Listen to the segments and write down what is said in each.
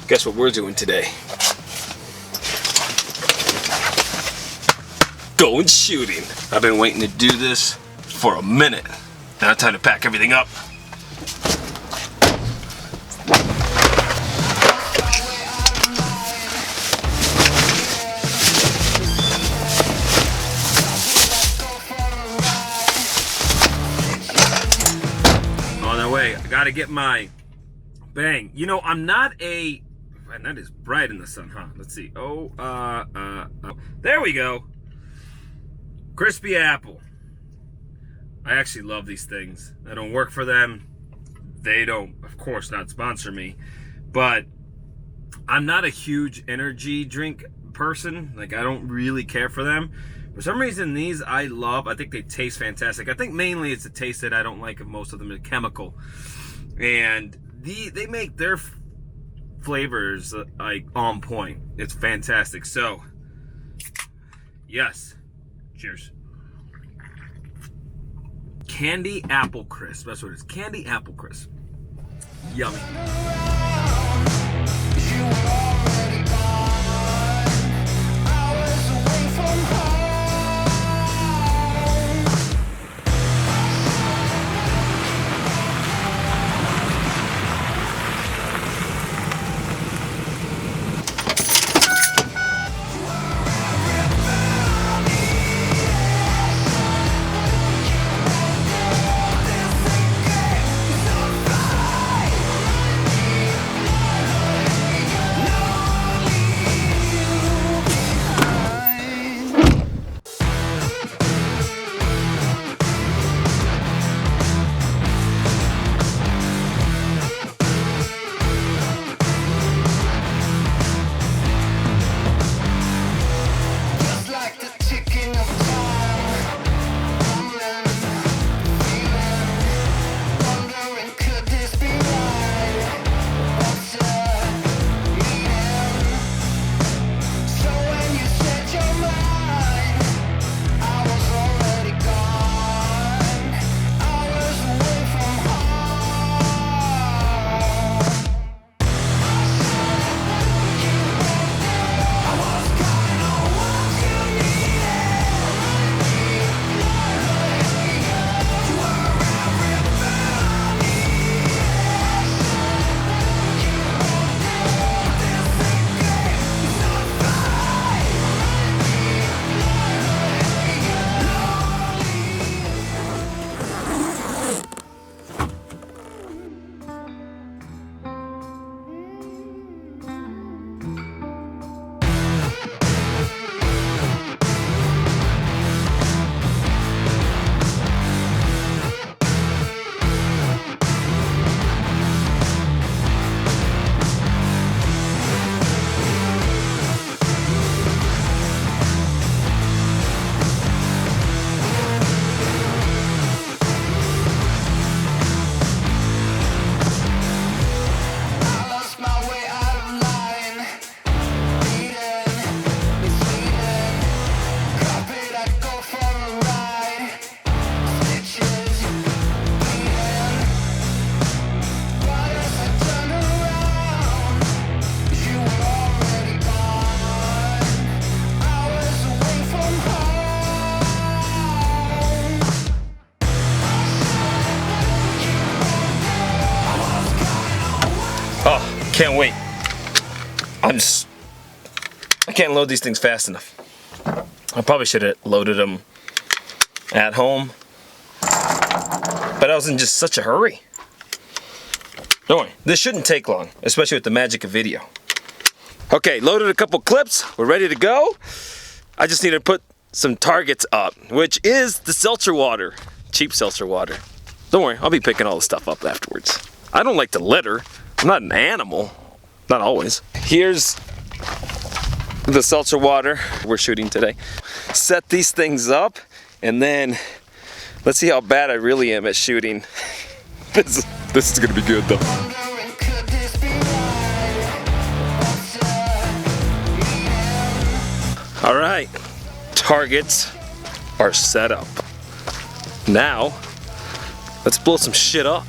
Guess what we're doing today? Going shooting. I've been waiting to do this for a minute. Now time to pack everything up. On the way, I gotta get my bang. You know, I'm not a... Man, that is bright in the sun, huh? Let's see. There we go. Crispy apple. I actually love these things. I don't work for them. They don't, of course, not sponsor me. But I'm not a huge energy drink person. Like, I don't really care for them. For some reason, these I love. I think they taste fantastic. I think mainly it's the taste that I don't like of most of them. They're chemical. And they make their flavors like on point. It's fantastic. So, yes. Cheers. Candy apple crisp. That's what it is. Candy apple crisp. Yummy. Oh, can't wait. I can't load these things fast enough. I probably should have loaded them at home, but I was in just such a hurry. Don't worry, this shouldn't take long, especially with the magic of video. Okay, loaded a couple clips, we're ready to go. I just need to put some targets up, which is the seltzer water, cheap seltzer water. Don't worry, I'll be picking all the stuff up afterwards. I don't like to litter. I'm not an animal, not always. Here's the seltzer water we're shooting today. Set these things up, and then let's see how bad I really am at shooting. This is gonna be good though. All right, targets are set up. Now, let's blow some shit up.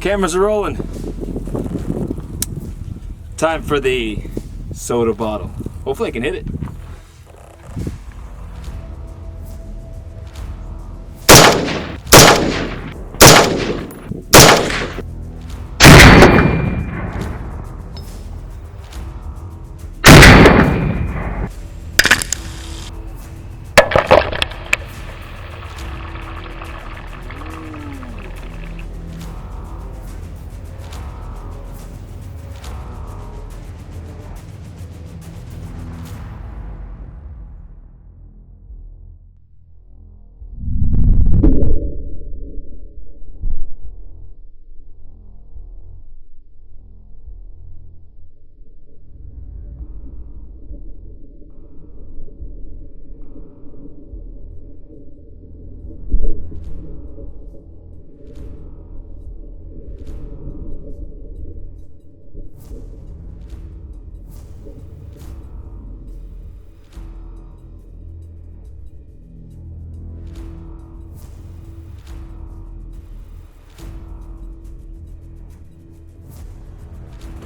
Cameras are rolling. Time for the soda bottle. Hopefully I can hit it.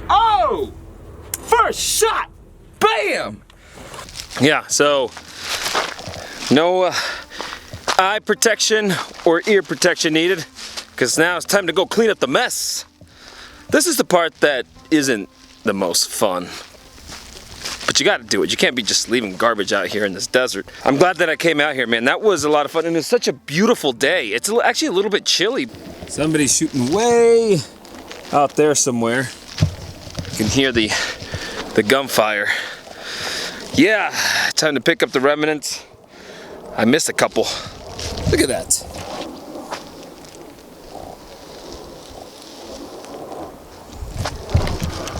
Oh! First shot! Bam! Yeah, so no eye protection or ear protection needed, because now it's time to go clean up the mess. This is the part that isn't the most fun, but you gotta do it. You can't be just leaving garbage out here in this desert. I'm glad that I came out here, man. That was a lot of fun, and it's such a beautiful day. It's actually a little bit chilly. Somebody's shooting way out there somewhere. You can hear the gunfire. Yeah, time to pick up the remnants. I missed a couple. Look at that.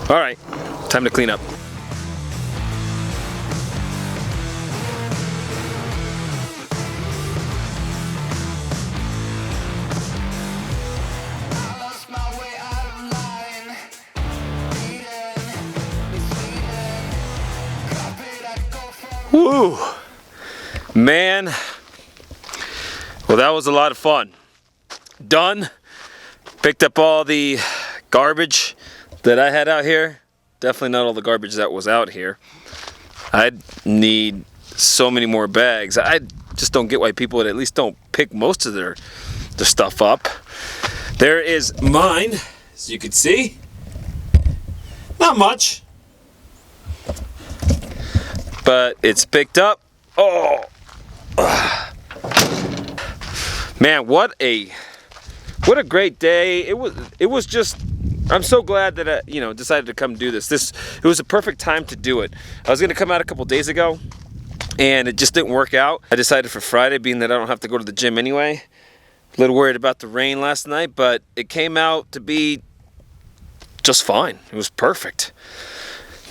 All right, time to clean up. Woo! Man, well, that was a lot of fun. Done. Picked up all the garbage that I had out here. Definitely not all the garbage that was out here. I'd need so many more bags. I just don't get why people at least don't pick most of their stuff up. There is mine, as you can see. Not much, but it's picked up. Oh, man, what a great day. It was just, I'm so glad that I, decided to come do this. It was a perfect time to do it. I was gonna come out a couple days ago and it just didn't work out. I decided for Friday, being that I don't have to go to the gym anyway. A little worried about the rain last night, but it came out to be just fine. It was perfect.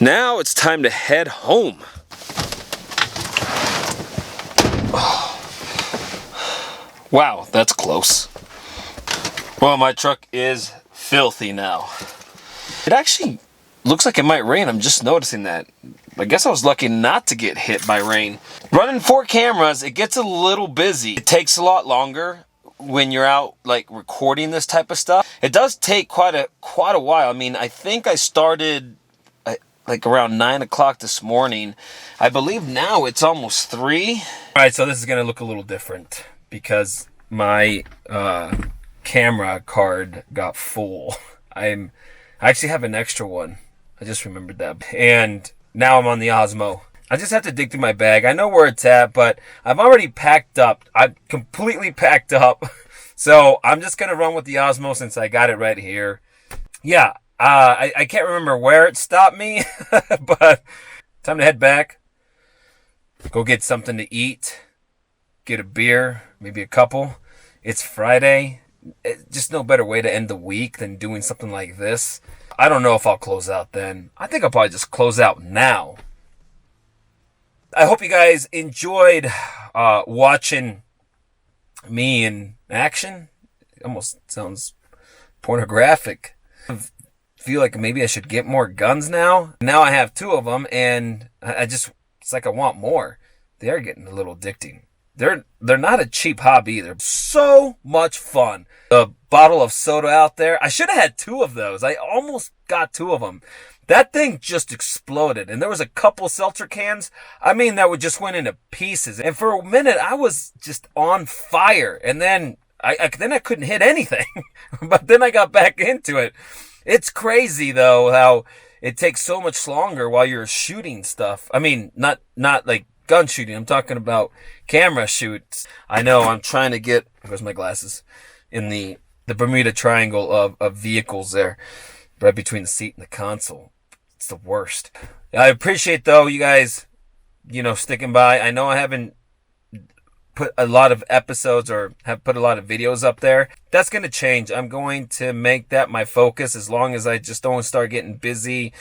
Now it's time to head home. Wow, that's close. Well, my truck is filthy now. It actually looks like it might rain. I'm just noticing that. I guess I was lucky not to get hit by rain. Running 4 cameras, it gets a little busy. It takes a lot longer when you're out like recording this type of stuff. It does take quite a while. I mean, I think I started like around 9 o'clock this morning. I believe now it's almost 3. All right, so this is gonna look a little different because my camera card got full. I actually have an extra one. I just remembered that. And now I'm on the Osmo. I just have to dig through my bag. I know where it's at, but I've already packed up. I'm completely packed up. So I'm just gonna run with the Osmo since I got it right here. Yeah, I can't remember where it stopped me, but time to head back. Go get something to eat. Get a beer, maybe a couple. It's Friday. Just no better way to end the week than doing something like this. I don't know if I'll close out then. I think I'll probably just close out now. I hope you guys enjoyed watching me in action. It almost sounds pornographic. I feel like maybe I should get more guns now. Now I have 2 of them, and it's like I want more. They are getting a little addicting. they're not a cheap hobby either. So much fun. A bottle of soda out there. I should have had 2 of those. I almost got 2 of them. That thing just exploded. And there was a couple seltzer cans, I mean, that would just went into pieces. And for a minute, I was just on fire. And then I couldn't hit anything. But then I got back into it. It's crazy, though, how it takes so much longer while you're shooting stuff. I mean, not like gun shooting. I'm talking about camera shoots. I know I'm trying to get, where's my glasses, in the Bermuda Triangle of vehicles there, right between the seat and the console. It's the worst. I appreciate, though, you guys, sticking by. I know I haven't put a lot of episodes or have put a lot of videos up there. That's going to change. I'm going to make that my focus as long as I just don't start getting busy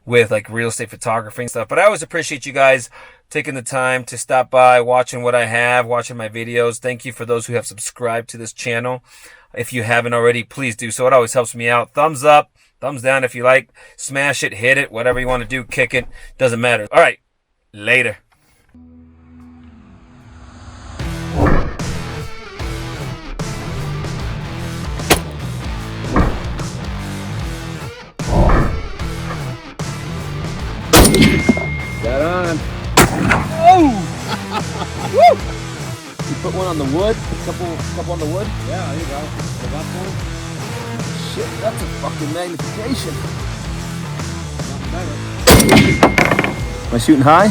with like real estate photography and stuff. But I always appreciate you guys taking the time to stop by, watching what I have, watching my videos. Thank you for those who have subscribed to this channel. If you haven't already, please do so. It always helps me out. Thumbs up, thumbs down if you like. Smash it, hit it, whatever you want to do, kick it. Doesn't matter. All right, later. Got on. Oh! Woo! You put one on the wood? Couple on the wood? Yeah, there you go. The left one. Shit, that's a fucking magnification. Not better. Am I shooting high?